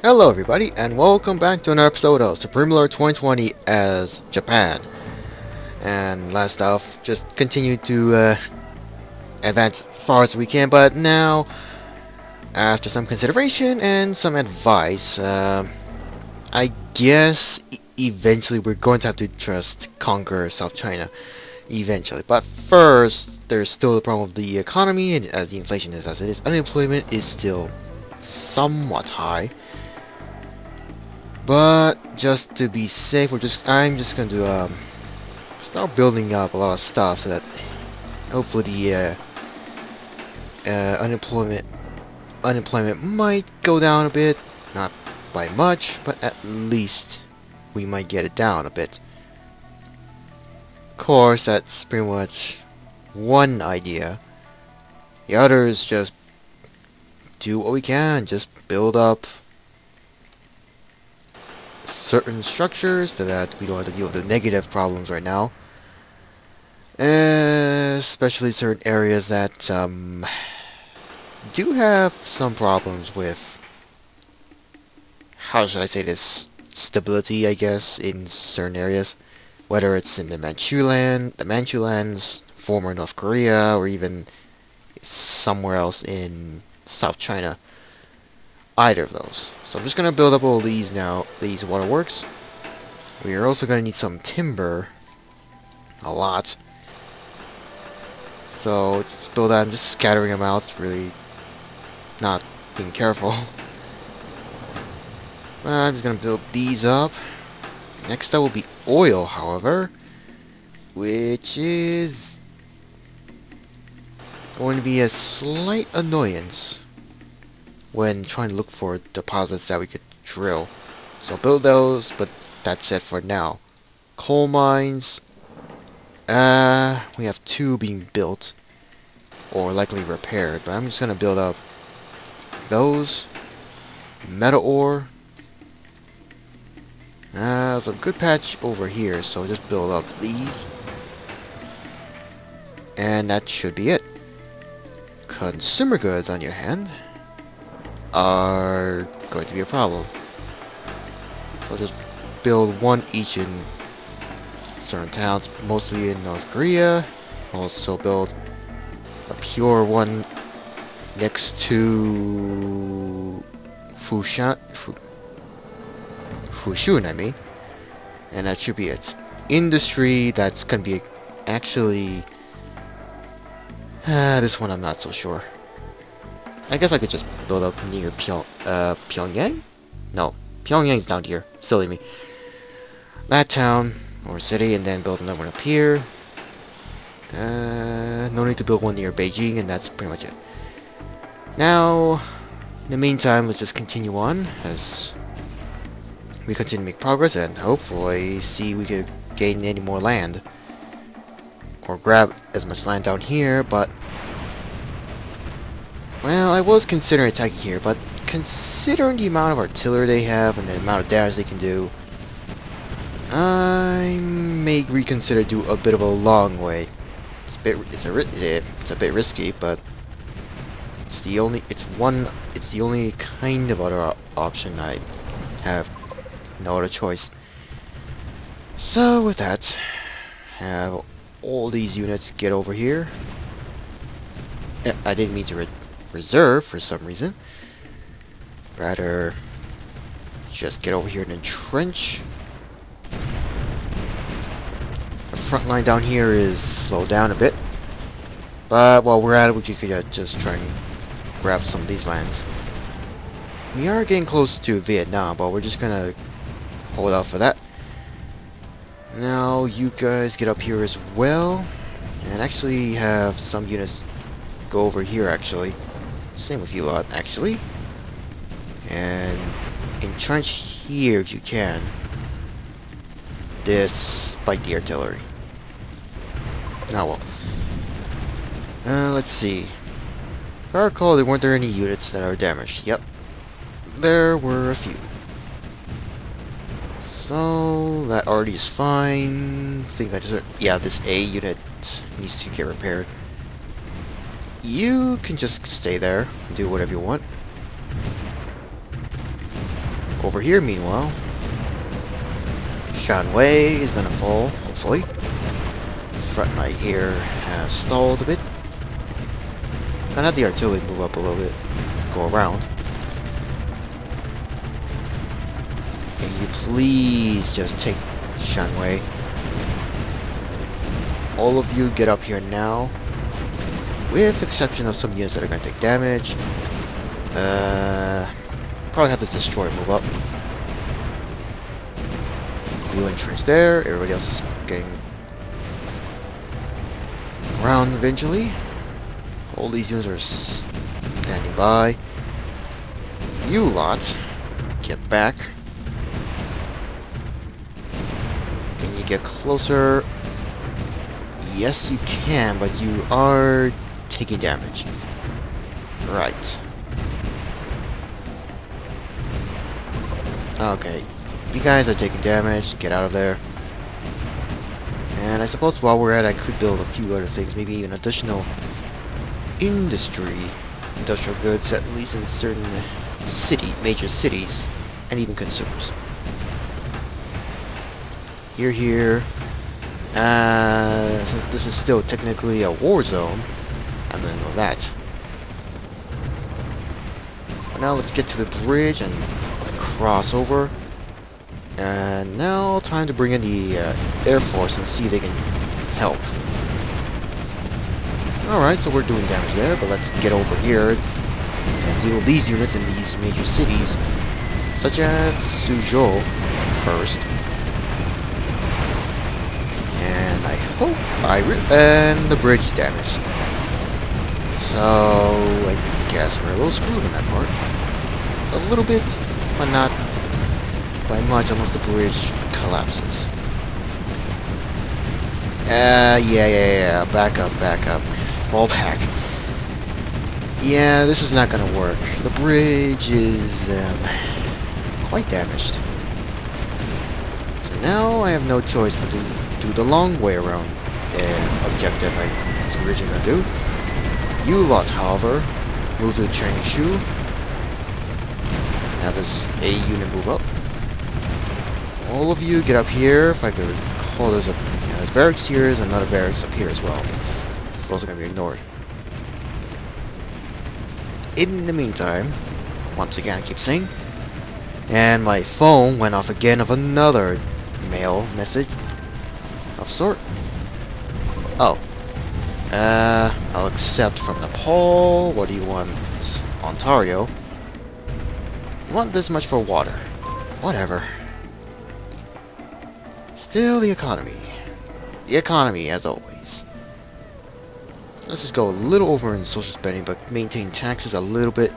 Hello everybody, and welcome back to another episode of Supreme Lord 2020 as Japan. And last off, just continue to advance as far as we can, but now, after some consideration and some advice, I guess eventually we're going to have to just conquer South China, eventually. But first, there's still the problem of the economy, and as the inflation is as it is, unemployment is still somewhat high. But just to be safe, I'm just going to start building up a lot of stuff so that hopefully the unemployment might go down a bit, not by much, but at least we might get it down a bit. Of course, that's pretty much one idea. The other is just do what we can, just build up certain structures so that we don't have to deal with the negative problems right now. Especially certain areas that do have some problems with, how should I say this, stability, I guess, in certain areas. Whether it's in the Manchu lands, former North Korea, or even somewhere else in South China. Either of those. So I'm just going to build up all these now, these waterworks. We are also going to need some timber. A lot. So just build that. I'm just scattering them out, really not being careful. I'm just going to build these up. Next up will be oil, however, which is going to be a slight annoyance when trying to look for deposits that we could drill. So build those, but that's it for now. Coal mines, we have 2 being built, or likely repaired, but I'm just going to build up those. Metal ore. There's a good patch over here, so just build up these. And that should be it. Consumer goods, on your hand, are going to be a problem. So just build one each in certain towns, mostly in North Korea. Also build a pure one next to Fushun, I mean. And that should be it. Industry, that's gonna be actually this one I'm not so sure. I guess I could just build up near Pyongyang? No, Pyongyang's down here. Silly me. That town, or city, and then build another one up here. No need to build one near Beijing, and that's pretty much it. Now, in the meantime, let's just continue on as we continue to make progress, and hopefully see we could gain any more land. Or grab as much land down here, but well, I was considering attacking here, but considering the amount of artillery they have and the amount of damage they can do, I may reconsider do a bit of a long way. It's a bit risky, but it's the only kind of other option I have. No other choice. So with that, have all these units get over here. I didn't mean to reserve for some reason. Rather, just get over here and entrench. The front line down here is slowed down a bit. But while we're at it, we could just try and grab some of these lands. We are getting close to Vietnam, but we're just gonna hold out for that. Now you guys get up here as well, and actually have some units go over here actually. Same with you lot actually. And entrench here if you can, despite the artillery. Oh well. Let's see. If I recall, weren't there any units that are damaged? Yep. There were a few. So that already is fine. I think I just... yeah, this A unit needs to get repaired. You can just stay there and do whatever you want. Over here, meanwhile, Shanghai is gonna fall, hopefully. Frontline here has stalled a bit. Gonna have the artillery move up a little bit, go around. Can you please just take Shanghai? All of you get up here now, with exception of some units that are gonna take damage. Probably have this destroyer move up. Blue entrance there. Everybody else is getting around eventually. All these units are standing by. You lot, get back. Can you get closer? Yes, you can, but you are taking damage. Right. Okay. You guys are taking damage. Get out of there. And I suppose while we're at it, I could build a few other things. Maybe an additional industrial goods, at least in certain major cities, and even consumers. Here. So this is still technically a war zone. I'm gonna know that. But now let's get to the bridge and cross over. And now time to bring in the Air Force and see if they can help. Alright, so we're doing damage there, but let's get over here and deal with these units in these major cities, such as Suzhou first. And I hope and the bridge is damaged. So I guess we're a little screwed in that part. A little bit, but not by much unless the bridge collapses. Yeah. Back up. Fall back. Yeah, this is not gonna work. The bridge is quite damaged. So now I have no choice but to do the long way around objective I was originally gonna do. You lot, however, move to Changshu. Now there's a unit move up. All of you get up here. If I could call this up, there's barracks here, there's another barracks up here as well. So those are gonna be ignored. In the meantime, once again I keep saying, and my phone went off again of another mail message of sort. Oh. I'll accept from Nepal. What do you want? Ontario. You want this much for water. Whatever. Still the economy. The economy, as always. Let's just go a little over in social spending, but maintain taxes a little bit.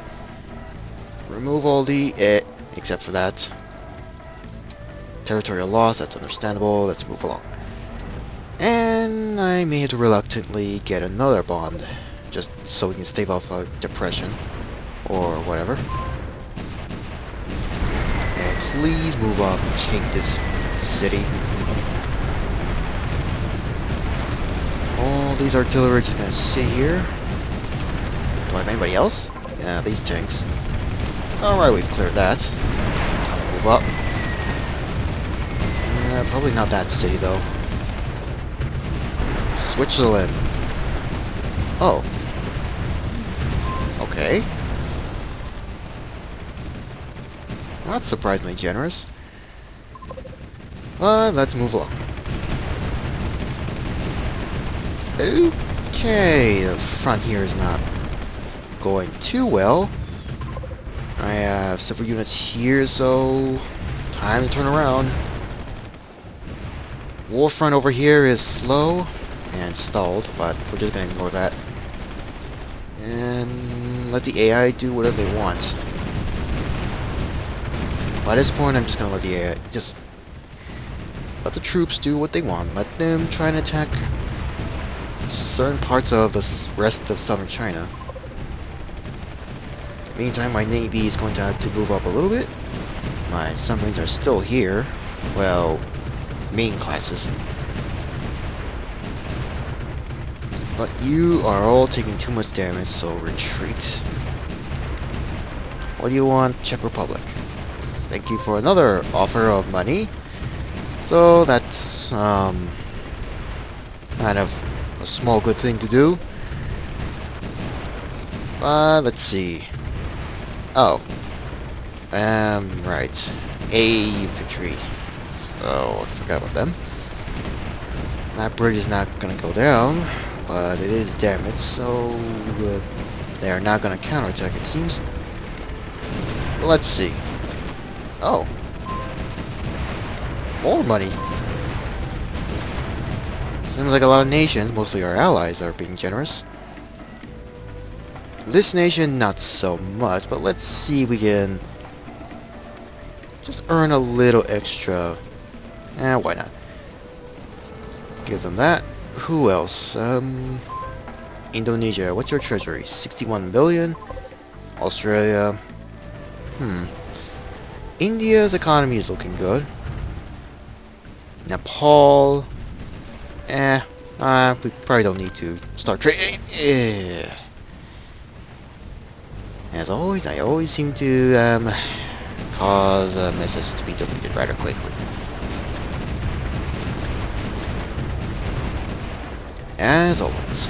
Remove all the except for that. Territorial loss, that's understandable. Let's move along. And I may have to reluctantly get another bond, just so we can stave off a depression, or whatever. And please move up and take this city. All these artillery are just gonna sit here. Do I have anybody else? Yeah, these tanks. Alright, we've cleared that. Time to move up. Probably not that city though. Switzerland. Oh. Okay. Not surprisingly generous. But let's move along. Okay, the front here is not going too well. I have several units here, so time to turn around. War front over here is slow and stalled, but we're just gonna ignore that and let the AI do whatever they want. By this point, I'm just gonna let the AI just let the troops do what they want. Let them try and attack certain parts of the rest of southern China. Meantime, my navy is going to have to move up a little bit. My submarines are still here. Well, main classes. But you are all taking too much damage, so retreat. What do you want, Czech Republic? thank you for another offer of money. So that's kind of a small good thing to do. Let's see. Oh. Right. A infantry. So, I forgot about them. That bridge is not gonna go down, but it is damaged, so they are not gonna counterattack, it seems. But let's see. Oh. More money. Seems like a lot of nations, mostly our allies, are being generous. This nation, not so much, but let's see if we can just earn a little extra. Why not? Give them that. Who else? Indonesia, what's your treasury? 61 billion. Australia. India's economy is looking good. Nepal. We probably don't need to start trading. As always, I always seem to cause a message to be deleted rather quickly. As always.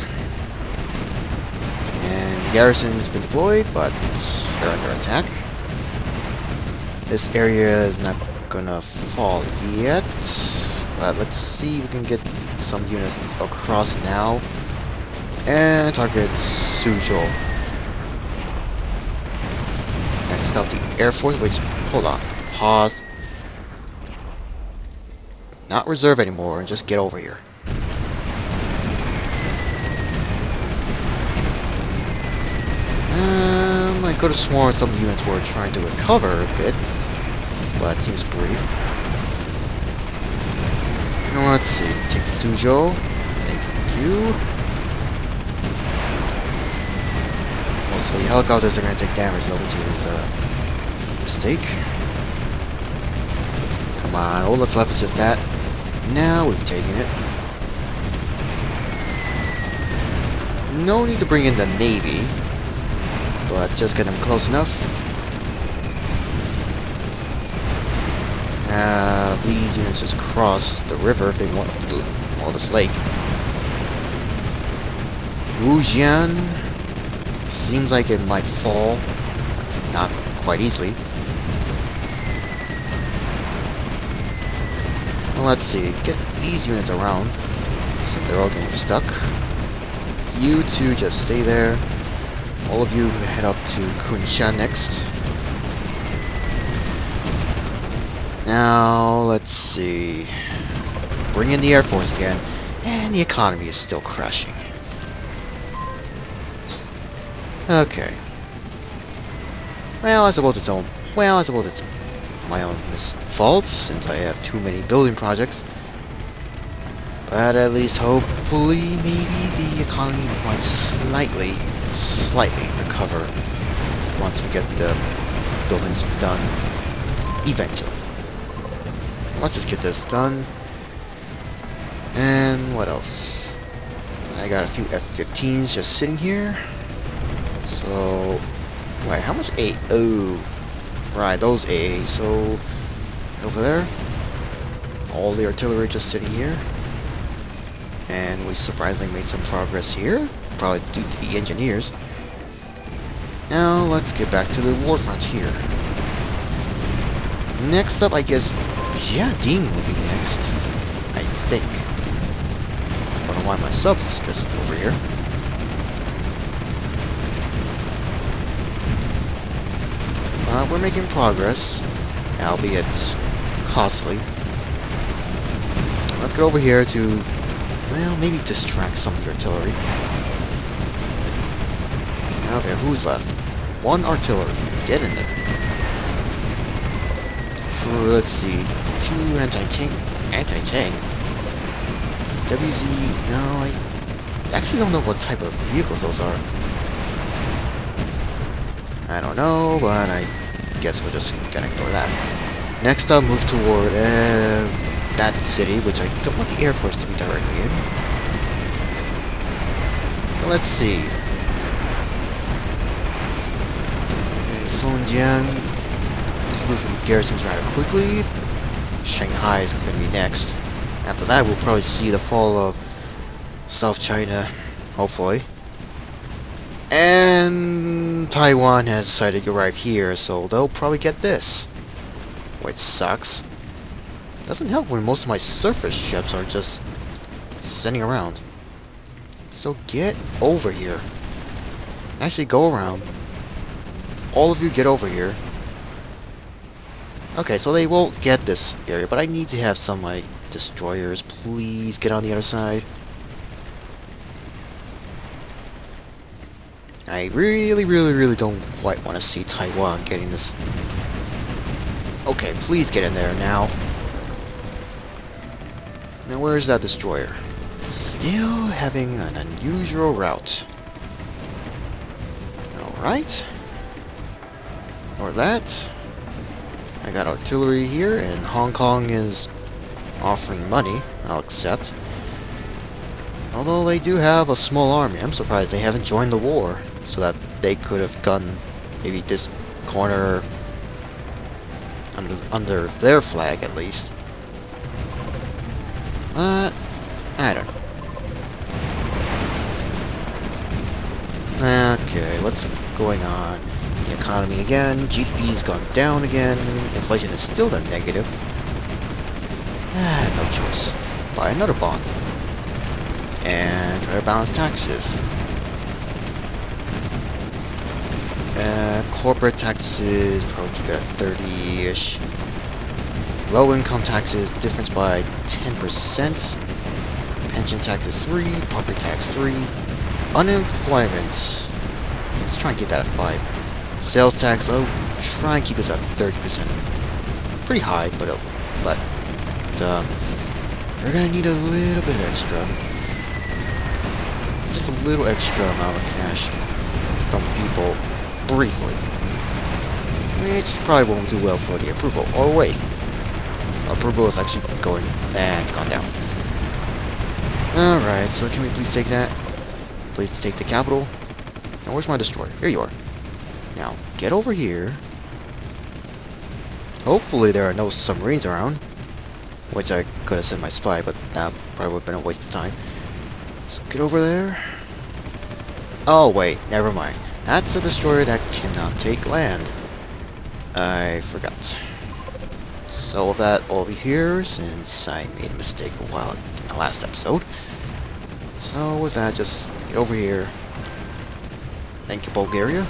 And garrison's been deployed, but they're under attack. This area is not gonna fall yet, but let's see if we can get some units across now. And target Suzhou. Next up, the Air Force, which, hold on, pause. Not reserve anymore, just get over here. I could have sworn some units were trying to recover a bit, but it seems brief. Now let's see, take Suzhou. Thank you. Mostly helicopters are going to take damage though, which is a mistake. Come on, all that's left is just that. Now we've taken it. No need to bring in the Navy, but just get them close enough. These units just cross the river if they want to, or this lake. Wujian seems like it might fall, not quite easily. Well, let's see, get these units around, so they're all getting stuck. You two just stay there. All of you head up to Kunshan next. Now, let's see. Bring in the Air Force again. And the economy is still crashing. Okay. Well, I suppose it's my own fault, since I have too many building projects. But at least, hopefully, maybe the economy might slightly recover once we get the buildings done eventually. Let's just get this done. And what else? I got a few F-15s just sitting here. So, wait, how much A? Oh, right, those A. So, over there, all the artillery just sitting here. And we surprisingly made some progress here, probably due to the engineers. Now, let's get back to the war front here. Next up, I guess, Jiading will be next, I think. I don't know why my subs just over here. We're making progress, albeit costly. Let's go over here to, well, maybe distract some of the artillery. Okay, who's left? One artillery. Get in there. Let's see. Two anti-tank. Anti-tank? WZ... No, I actually don't know what type of vehicles those are. I don't know, but I guess we're just gonna ignore that. Next I'll move toward that city, which I don't want the Air Force to be directly in. Let's see. Songjiang. losing garrisons rather quickly. Shanghai is going to be next. After that, we'll probably see the fall of South China, hopefully. And Taiwan has decided to arrive here, so they'll probably get this. Which sucks. Doesn't help when most of my surface ships are just sitting around. So get over here. Actually, go around. All of you get over here. Okay, so they won't get this area, but I need to have some, like, destroyers. Please get on the other side. I really don't quite want to see Taiwan getting this. Okay, please get in there now. Now where's that destroyer? Still having an unusual route. Alright. Or that. I got artillery here, and Hong Kong is offering money. I'll accept. Although they do have a small army, I'm surprised they haven't joined the war, so that they could have gotten maybe this corner under their flag at least. But I don't know. Okay, what's going on? The economy again. GDP's gone down again. Inflation is still the negative. No choice. Buy another bond. And try to balance taxes. Corporate taxes, probably keep it at 30-ish. Low income taxes, difference by 10%. Pension tax is 3, property tax 3. Unemployment, let's try and keep that at 5. Sales tax, I'll try and keep this at 30%. Pretty high, but we're gonna need a little bit of extra. Just a little extra amount of cash from people, briefly. Which probably won't do well for the approval. Or wait, approval is actually going, and it's gone down. Alright, so can we please take that? Please take the capital. Now where's my destroyer? Here you are. Now, get over here. Hopefully there are no submarines around. Which I could have sent my spy, but that probably would have been a waste of time. So get over there. Oh wait, never mind. That's a destroyer that cannot take land. I forgot. So that over here, since I made a mistake a while in the last episode. So with that, just get over here. Thank you, Bulgaria.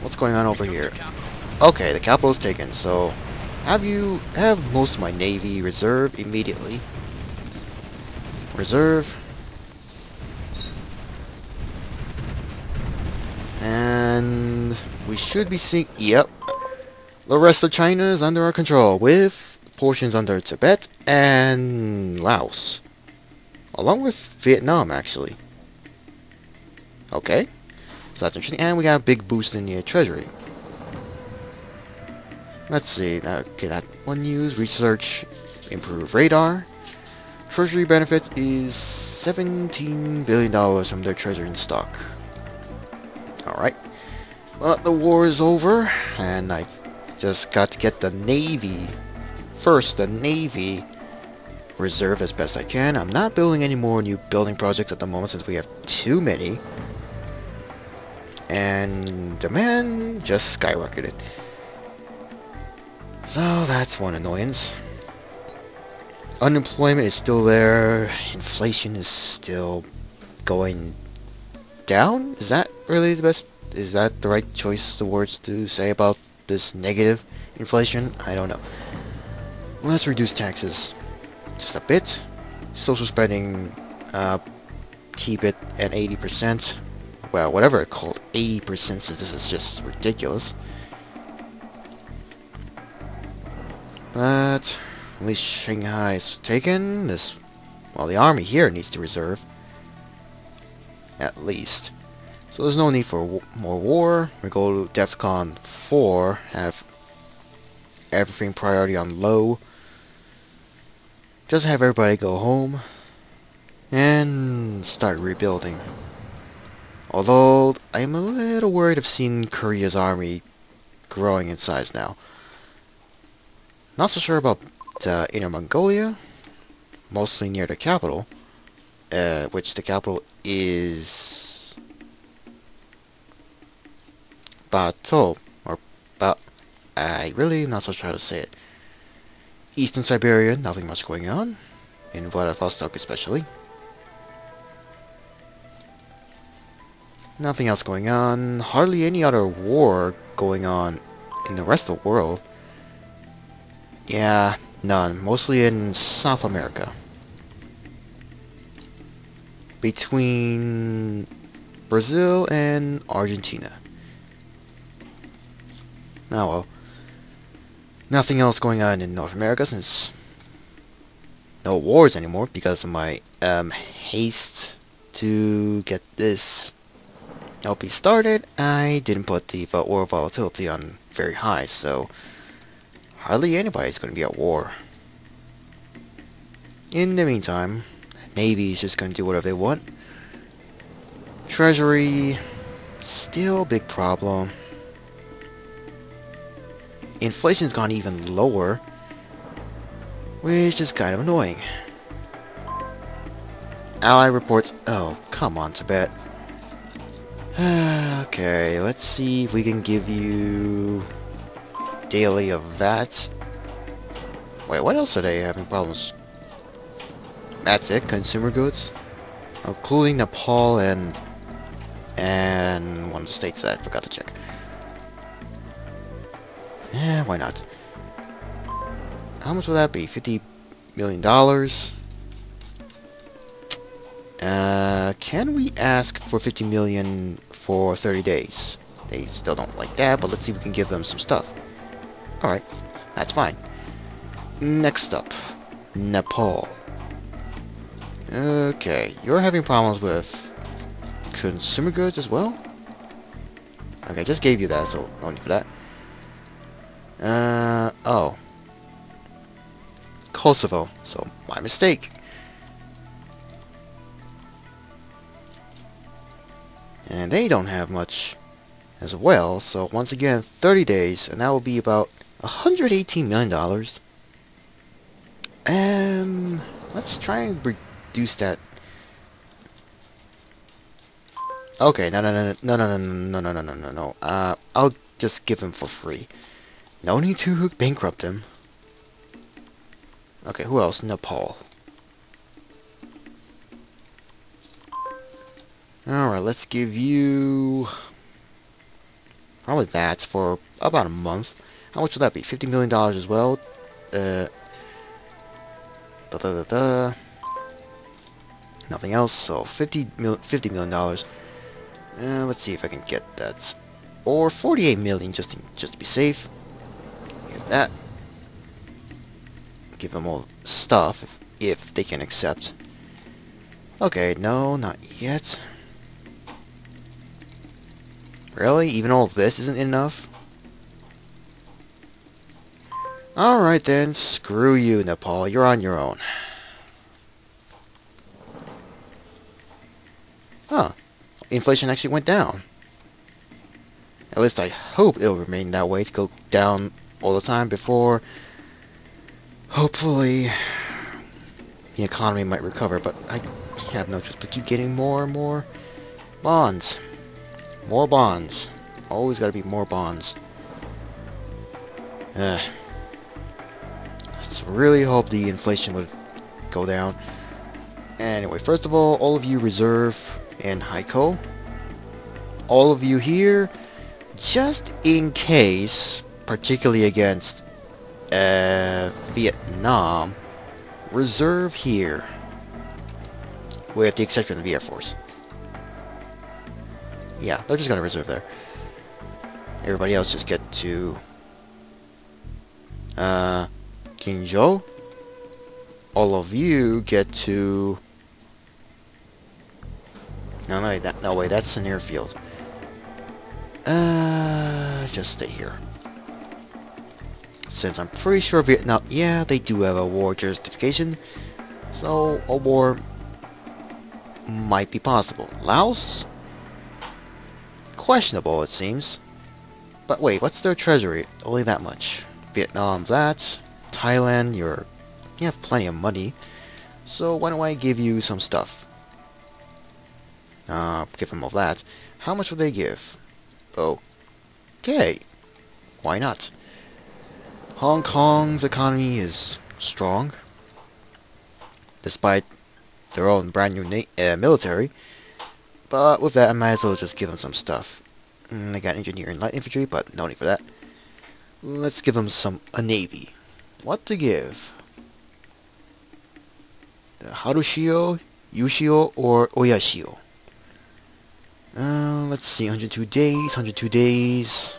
What's going on over here? Okay, the capital's taken, so have most of my navy reserve immediately. Reserve. And we should be seeing, yep. The rest of China is under our control, with portions under Tibet and Laos. Along with Vietnam, actually. Okay. So that's interesting. And we got a big boost in the treasury. Let's see. Okay, that one news. Research. Improve radar. Treasury benefits is $17 billion from their treasury in stock. Alright. But the war is over. And I just got to get the Navy. First, the Navy reserve as best I can. I'm not building any more new building projects at the moment since we have too many. And demand just skyrocketed. So that's one annoyance. Unemployment is still there. Inflation is still going down? Is that really the best? Is that the right choice of words to say about this negative inflation? I don't know. Let's reduce taxes just a bit. Social spending, keep it at 80%. Well, whatever it called, 80%, so this is just ridiculous. But at least Shanghai is taken. Well, the army here needs to reserve. At least. So there's no need for more war. We go to DEFCON 4, have everything priority on low. Just have everybody go home and start rebuilding. Although I'm a little worried of seeing Korea's army growing in size now. Not so sure about Inner Mongolia, mostly near the capital, which the capital is Bato, or I really am not so sure how to say it. Eastern Siberia, nothing much going on, in Vladivostok especially. Nothing else going on, hardly any other war going on in the rest of the world. Yeah, none, mostly in South America. Between Brazil and Argentina. Oh well. Nothing else going on in North America since no wars anymore because of my haste to get this LP started. I didn't put the war volatility on very high, so hardly anybody's going to be at war. In the meantime, Navy's just going to do whatever they want. Treasury, still a big problem. Inflation's gone even lower, which is kind of annoying. Ally reports, oh, come on, Tibet. Okay, let's see if we can give you daily of that. Wait, what else are they having problems? That's it, consumer goods, including Nepal and one of the states that I forgot to check. Yeah, why not? How much will that be? $50 million? Can we ask for 50 million for 30 days? They still don't like that, but let's see if we can give them some stuff. Alright, that's fine. Next up, Nepal. Okay, you're having problems with consumer goods as well? Okay, I just gave you that, so no need for that. Oh. Kosovo, so my mistake. And they don't have much as well, so once again, 30 days, and that will be about $118 million. Let's try and reduce that. Okay, no. I'll just give him for free. No need to bankrupt him. Okay, who else? Nepal. Alright, let's give you probably that for about a month. How much will that be? $50 million as well. Nothing else, so $50 million. Let's see if I can get that. Or 48 million just to be safe. Get that. Give them all stuff if they can accept. Okay, no, not yet. Really? Even all this isn't enough? Alright then, screw you, Nepal. You're on your own. Huh. Inflation actually went down. At least I hope it'll remain that way, to go down all the time before, hopefully, the economy might recover. But I have no choice but keep getting more and more bonds. More bonds. Always gotta be more bonds. Just really hope the inflation would go down. Anyway, first of all of you reserve in Haikou. All of you here, just in case, particularly against Vietnam, reserve here. With the exception of the Air Force. Yeah, they're just gonna reserve there. Everybody else just get to Kinzhou. All of you get to no way, that's an airfield. Just stay here. Since I'm pretty sure Vietnam, yeah, they do have a war justification, so a war might be possible. Laos? Questionable, it seems. But wait, what's their treasury? Only that much. Vietnam, that. Thailand, you have plenty of money. So why don't I give you some stuff? Give them all that. How much would they give? Okay. Why not? Hong Kong's economy is strong, despite their own brand new military. But with that, I might as well just give them some stuff. They got engineering, light infantry, but no need for that. Let's give them a navy. What to give? The Harushio, Yushio, or Oyashio? Let's see, 102 days,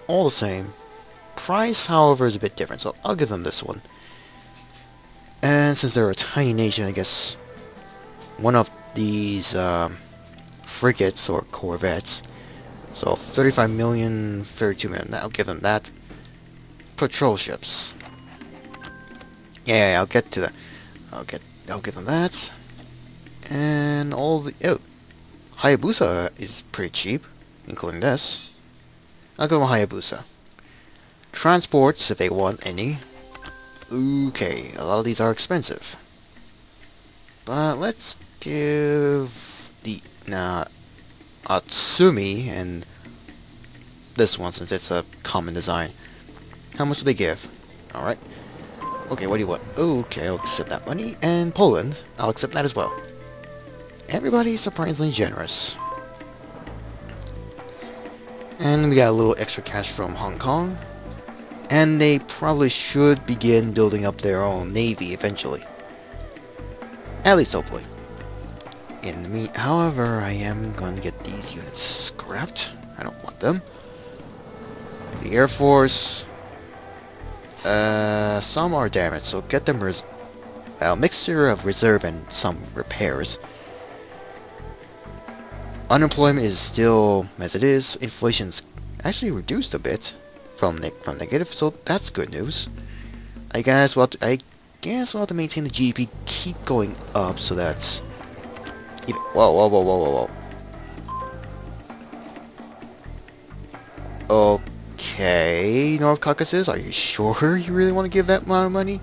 all the same. Price, however, is a bit different, so I'll give them this one. And since they're a tiny nation, I guess one of these frigates or corvettes. So 35 million, 32 million. I'll give them that. Patrol ships. Yeah, I'll get to that. I'll give them that. And all the Hayabusa is pretty cheap, including this. I'll give them a Hayabusa. Transports, if they want any. Okay, a lot of these are expensive. But let's give the Atsumi and this one, since it's a common design. How much do they give? Alright. Okay, what do you want? Okay, I'll accept that money. And Poland, I'll accept that as well. Everybody's surprisingly generous. And we got a little extra cash from Hong Kong. And they probably should begin building up their own navy eventually. At least hopefully. However, I am going to get these units scrapped. I don't want them. The Air Force, some are damaged, so get them a mixture of reserve and some repairs. Unemployment is still as it is. Inflation's actually reduced a bit from negative, so that's good news. I guess we'll have to maintain the GDP keep going up, so that's whoa. Okay, North Caucasus, are you sure you really want to give that amount of money?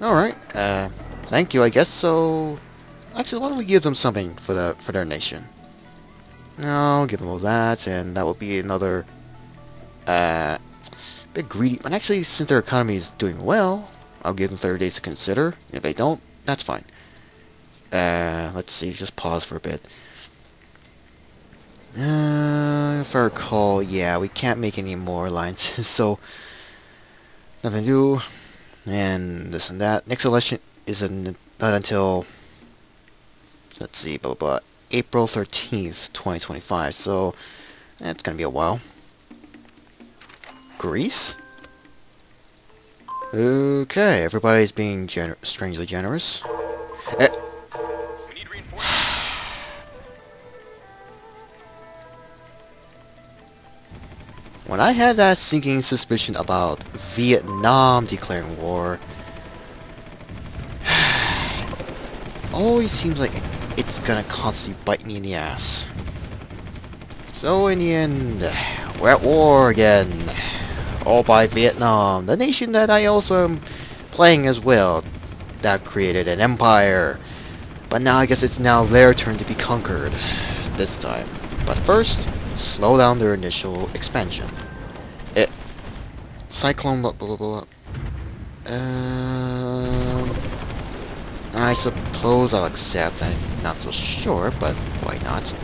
Alright, thank you, I guess. So actually, why don't we give them something for their nation? No, give them all that, and that will be another bit greedy. But actually, since their economy is doing well, I'll give them 30 days to consider. If they don't, that's fine. Let's see, just pause for a bit. If I recall, yeah, we can't make any more alliances, so nothing to do. And this and that. Next election isn't not until, let's see, blah blah blah, April 13th, 2025. So that's gonna be a while. Greece. Okay, everybody's being strangely generous. We need reinforcements. When I had that sinking suspicion about Vietnam declaring war, always seems like it's gonna constantly bite me in the ass. So in the end, we're at war again. All by Vietnam, the nation that I also am playing as well. That created an empire. But now I guess it's now their turn to be conquered. This time. But first, slow down their initial expansion. Cyclone blah blah blah. I suppose I'll accept. I'm not so sure, but why not?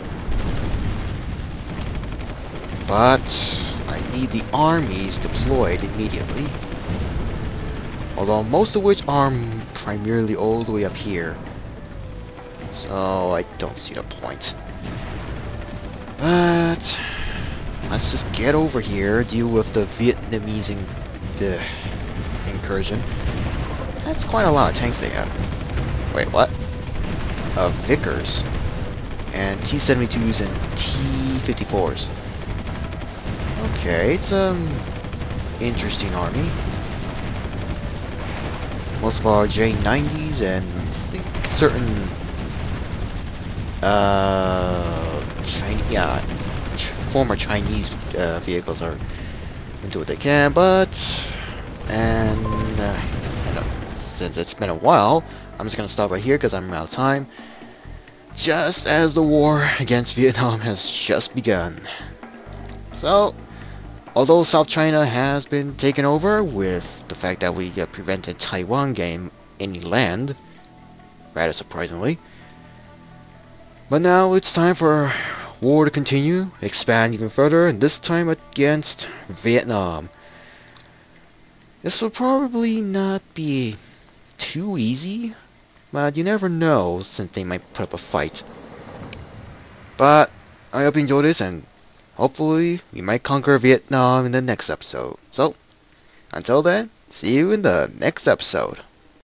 But I need the armies deployed immediately. Although most of which are primarily all the way up here. So I don't see the point. But let's just get over here, deal with the Vietnamese incursion. That's quite a lot of tanks they have. Wait, what? Vickers. And T-72s and T-54s. Okay, it's interesting army. Most of our J-90s and I think certain former Chinese vehicles are do what they can, but since it's been a while, I'm just gonna stop right here because I'm out of time. Just as the war against Vietnam has just begun. So, although South China has been taken over with the fact that we prevented Taiwan getting any land, rather surprisingly, but now it's time for war to continue, expand even further, and this time against Vietnam. This will probably not be too easy, but you never know since they might put up a fight. But I hope you enjoyed this, and hopefully we might conquer Vietnam in the next episode. So, until then, see you in the next episode.